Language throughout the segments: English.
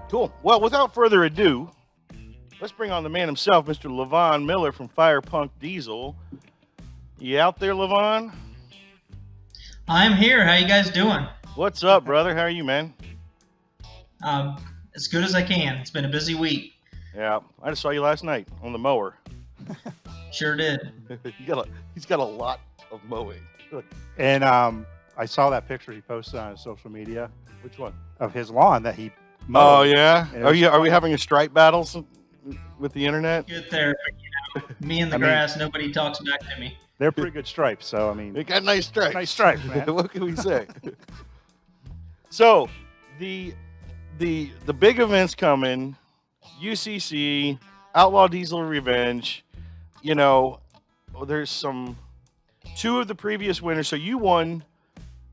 Cool. Well, without further ado, let's bring on the man himself, Mr. Lavon Miller from Fire Punk Diesel. You out there, Lavon? I'm here. How you guys doing? What's up, brother? How are you, man? Um, as good as I can. It's been a busy week. Yeah, I just saw you last night on the mower. Sure did. He's got a lot of mowing. And I saw that picture he posted on his social media Which one? of his lawn that he Oh mowed. yeah. And it was Are we having a stripe battle with the internet? Get there. Me in the grass. Nobody talks back to me. They're pretty good stripes, so I mean, They got nice stripes. nice stripes, man. What can we say? So the big events coming, UCC, Outlaw Diesel Revenge. You know, there's two of the previous winners. So you won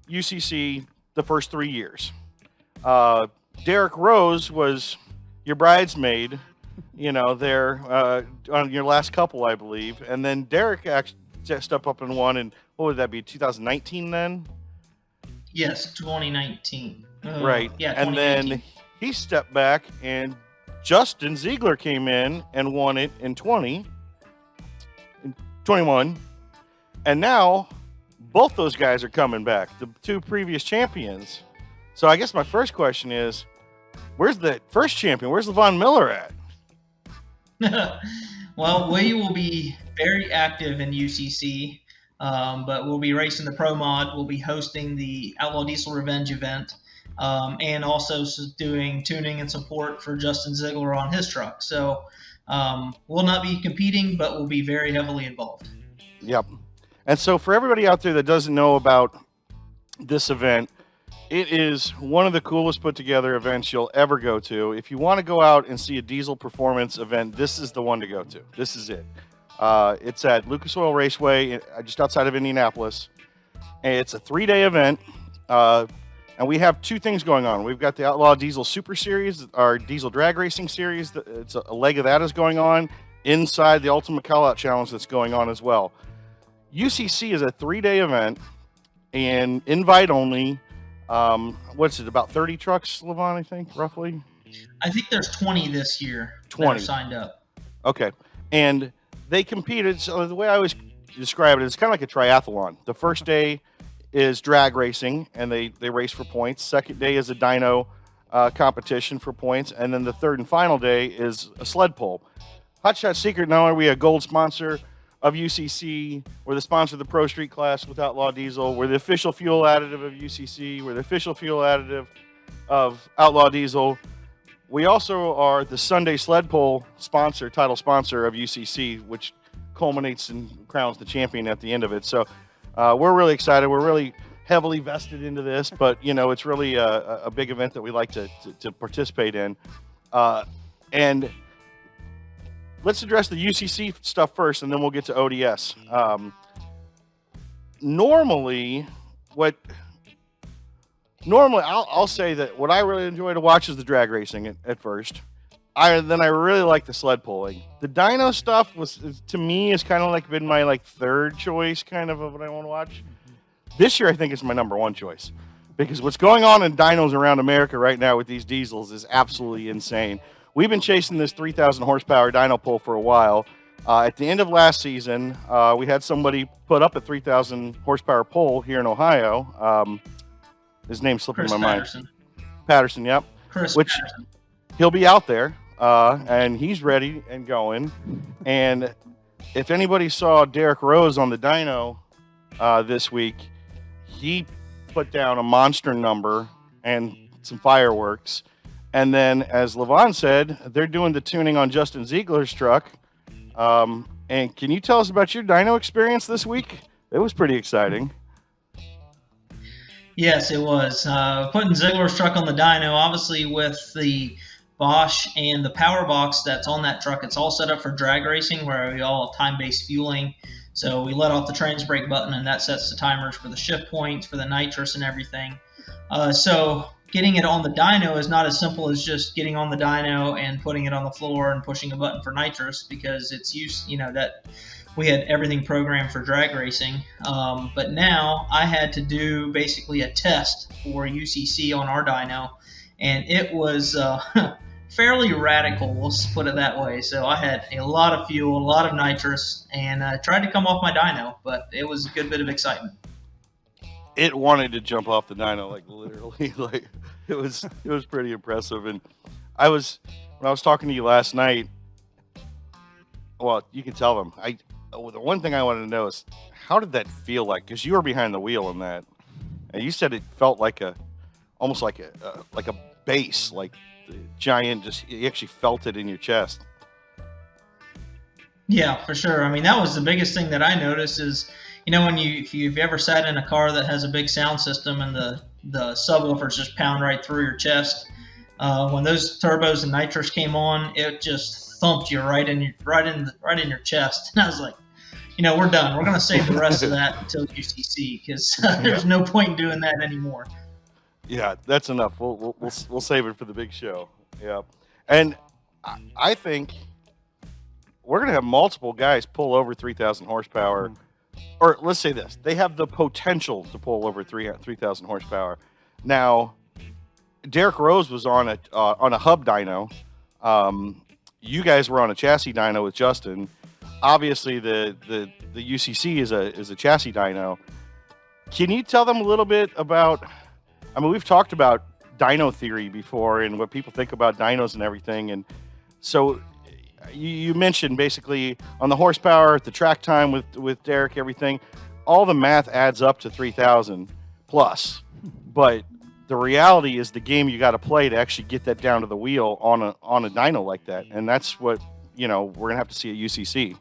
UCC the first 3 years. Derek Rose was your bridesmaid. You know, there on your last couple, I believe, and then Derek actually stepped up and won. And what would that be? 2019 then? Yes, 2019. Right. Yeah, And 2019. then he stepped back, and Justin Ziegler came in and won it in 21. And now both those guys are coming back, the two previous champions. So I guess my first question is, where's the first champion? Where's Lavon Miller at? Well, we will be very active in UCC, but we'll be racing the Pro Mod. We'll be hosting the Outlaw Diesel Revenge event, and also doing tuning and support for Justin Ziegler on his truck. So we'll not be competing, but we'll be very heavily involved. Yep. And so for everybody out there that doesn't know about this event, it is one of the coolest put together events you'll ever go to. If you want to go out and see a diesel performance event, this is the one to go to. This is it. It's at Lucas Oil Raceway, just outside of Indianapolis. And it's a 3-day event. And we have two things going on. We've got the Outlaw Diesel Super Series, our diesel drag racing series. It's a leg of that is going on inside the Ultimate Callout Challenge that's going on as well. UCC is a 3-day event and invite only. What's it, about 30 trucks, Lavon, I think, roughly? I think there's 20 this year 20 that are signed up. Okay. And they competed. So the way I always describe it, it's kind of like a triathlon. The first day is drag racing, and they race for points. Second day is a dyno competition for points. And then the third and final day is a sled pull. Hot Shot Secret, not only are we a gold sponsor of UCC, we're the sponsor of the Pro Street class with Outlaw Diesel, we're the official fuel additive of UCC, we're the official fuel additive of Outlaw Diesel. We also are the Sunday sled pull title sponsor of UCC, which culminates and crowns the champion at the end of it. So we're really excited. We're really heavily vested into this, but you know, it's really a big event that we like to participate in. And let's address the UCC stuff first, and then we'll get to ODS. Normally, I'll say that what I really enjoy to watch is the drag racing at first. Then I really like the sled pulling. The dyno stuff to me is kind of like been my third choice kind of what I want to watch. This year I think it's my number one choice because what's going on in dynos around America right now with these diesels is absolutely insane. We've been chasing this 3,000 horsepower dyno pull for a while. At the end of last season, we had somebody put up a 3,000 horsepower pull here in Ohio. His name's slipping my mind. Patterson, yep. Patterson. He'll be out there, and he's ready and going. And if anybody saw Derek Rose on the dyno this week, he put down a monster number and some fireworks. And then, as Lavon said, they're doing the tuning on Justin Ziegler's truck. And can you tell us about your dyno experience this week? It was pretty exciting. Yes, it was. Putting Ziegler's truck on the dyno, obviously with the Bosch and the power box that's on that truck, it's all set up for drag racing where we all time-based fueling. So we let off the trans brake button, and that sets the timers for the shift points, for the nitrous and everything. So getting it on the dyno is not as simple as just getting on the dyno and putting it on the floor and pushing a button for nitrous because it's used, that we had everything programmed for drag racing. But now I had to do basically a test for UCC on our dyno, and it was fairly radical, let's put it that way. So I had a lot of fuel, a lot of nitrous, and tried to come off my dyno, but it was a good bit of excitement. It wanted to jump off the dyno, like literally, like it was pretty impressive. And when I was talking to you last night, well, you can tell them. The one thing I wanted to know is how did that feel like? Because you were behind the wheel in that, and you said it felt like almost like a bass, like the giant. Just you actually felt it in your chest. Yeah, for sure. I mean, that was the biggest thing that I noticed is, if you've ever sat in a car that has a big sound system and the subwoofers just pound right through your chest, when those turbos and nitrous came on, it just thumped you right in your chest. And I was like, we're done. We're going to save the rest of that until UCC because there's no point in doing that anymore. Yeah, that's enough. We'll save it for the big show. Yeah, and I think we're going to have multiple guys pull over 3,000 horsepower. Or let's say this, they have the potential to pull over 3,000 horsepower. Now, Derek Rose was on a hub dyno. You guys were on a chassis dyno with Justin. Obviously, the UCC is a chassis dyno. Can you tell them a little bit about? I mean, we've talked about dyno theory before and what people think about dynos and everything. And so you mentioned basically on the horsepower, the track time with Derek, everything, all the math adds up to 3,000 plus. But the reality is the game you got to play to actually get that down to the wheel on a dyno like that. And that's what, we're going to have to see at UCC.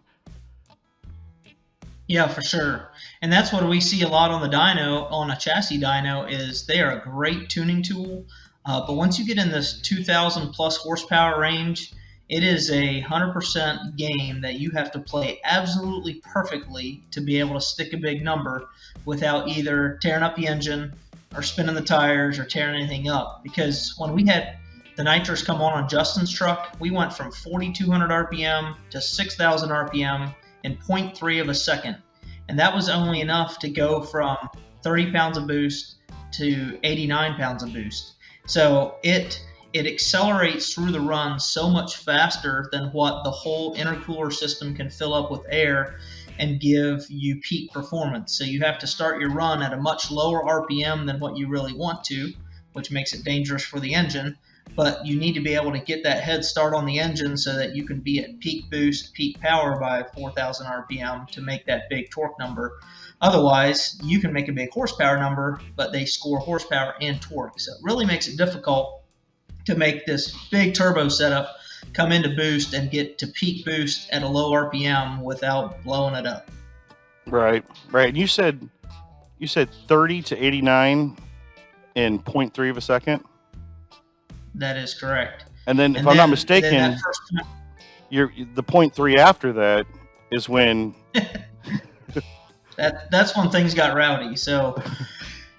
Yeah, for sure. And that's what we see a lot on the dyno, on a chassis dyno, is they are a great tuning tool. But once you get in this 2,000 plus horsepower range, it is a 100% game that you have to play absolutely perfectly to be able to stick a big number without either tearing up the engine or spinning the tires or tearing anything up. Because when we had the nitrous come on Justin's truck, we went from 4,200 RPM to 6,000 RPM in 0.3 of a second. And that was only enough to go from 30 pounds of boost to 89 pounds of boost. So it accelerates through the run so much faster than what the whole intercooler system can fill up with air and give you peak performance. So you have to start your run at a much lower RPM than what you really want to, which makes it dangerous for the engine. But you need to be able to get that head start on the engine so that you can be at peak boost, peak power by 4,000 RPM to make that big torque number. Otherwise, you can make a big horsepower number, but they score horsepower and torque. So it really makes it difficult to make this big turbo setup come into boost and get to peak boost at a low RPM without blowing it up. Right. And you said 30 to 89 in 0.3 of a second? That is correct. And then, if I'm not mistaken, the 0.3 after that is when... That's when things got rowdy. So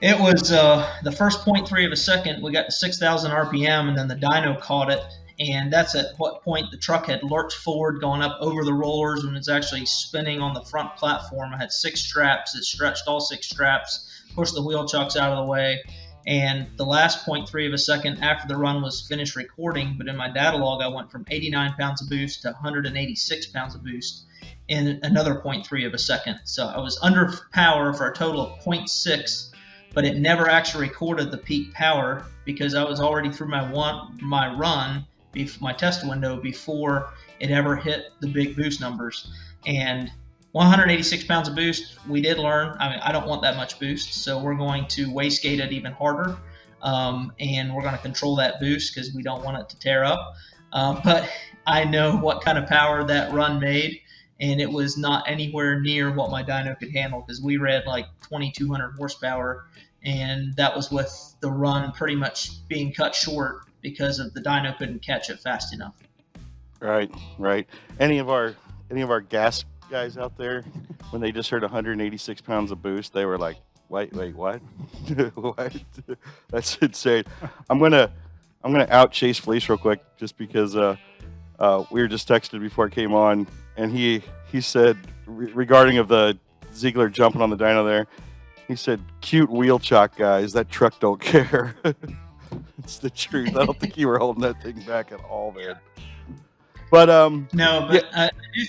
it was the first 0.3 of a second, we got to 6,000 RPM, and then the dyno caught it. And that's at what point the truck had lurched forward, going up over the rollers, and it's actually spinning on the front platform. I had 6 straps. It stretched all 6 straps, pushed the wheel chucks out of the way. And the last 0.3 of a second after the run was finished recording, but in my data log, I went from 89 pounds of boost to 186 pounds of boost in another 0.3 of a second. So I was under power for a total of 0.6, but it never actually recorded the peak power because I was already through my run, my test window, before it ever hit the big boost numbers. And 186 pounds of boost, we did learn, I don't want that much boost, so we're going to wastegate it even harder, and we're going to control that boost because we don't want it to tear up. But I know what kind of power that run made, and it was not anywhere near what my dyno could handle because we read like 2,200 horsepower, and that was with the run pretty much being cut short because of the dyno couldn't catch it fast enough. Right. Any of our gas guys out there, when they just heard 186 pounds of boost, they were like, wait, what? What? That's insane. I'm gonna out Chase Fleece real quick just because we were just texted before it came on, and he said regarding of the Ziegler jumping on the dyno there, he said, cute wheel chock guys, that truck don't care. It's the truth. I don't think you were holding that thing back at all, man. But No, but I do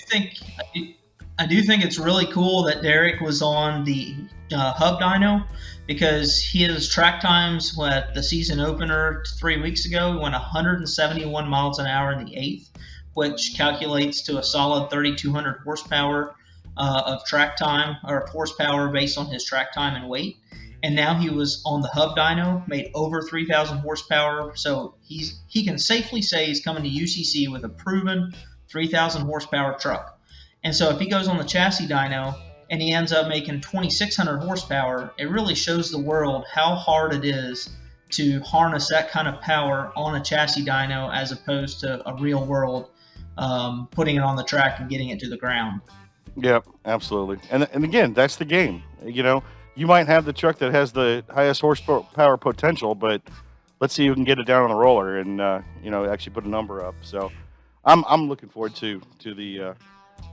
think it's really cool that Derek was on the hub dyno, because his track times at the season opener 3 weeks ago, he went 171 miles an hour in the eighth, which calculates to a solid 3,200 horsepower of track time, or horsepower based on his track time and weight. And now he was on the hub dyno, made over 3,000 horsepower. So he can safely say he's coming to UCC with a proven 3,000 horsepower truck. And so if he goes on the chassis dyno and he ends up making 2,600 horsepower, it really shows the world how hard it is to harness that kind of power on a chassis dyno as opposed to a real world putting it on the track and getting it to the ground. Yep, absolutely. And again, that's the game. You know, you might have the truck that has the highest horsepower potential, but let's see who can get it down on the roller and actually put a number up. So I'm looking forward to the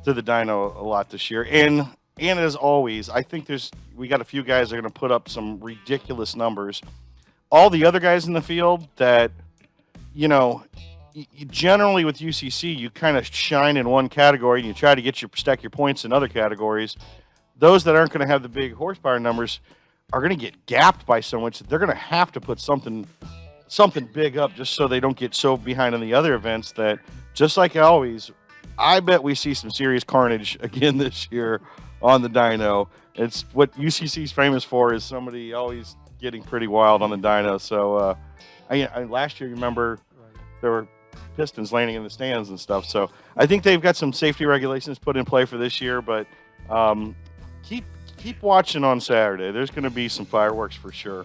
dyno a lot this year. And as always, I think we got a few guys that are going to put up some ridiculous numbers. All the other guys in the field that, generally with UCC, you kind of shine in one category and you try to stack your points in other categories. Those that aren't going to have the big horsepower numbers are going to get gapped by so much that they're going to have to put something big up just so they don't get so behind in the other events that, just like always, I bet we see some serious carnage again this year on the dyno. It's what UCC's famous for, is somebody always getting pretty wild on the dyno. So last year, you remember, there were pistons landing in the stands and stuff. So I think they've got some safety regulations put in play for this year, but keep watching on Saturday. There's going to be some fireworks for sure.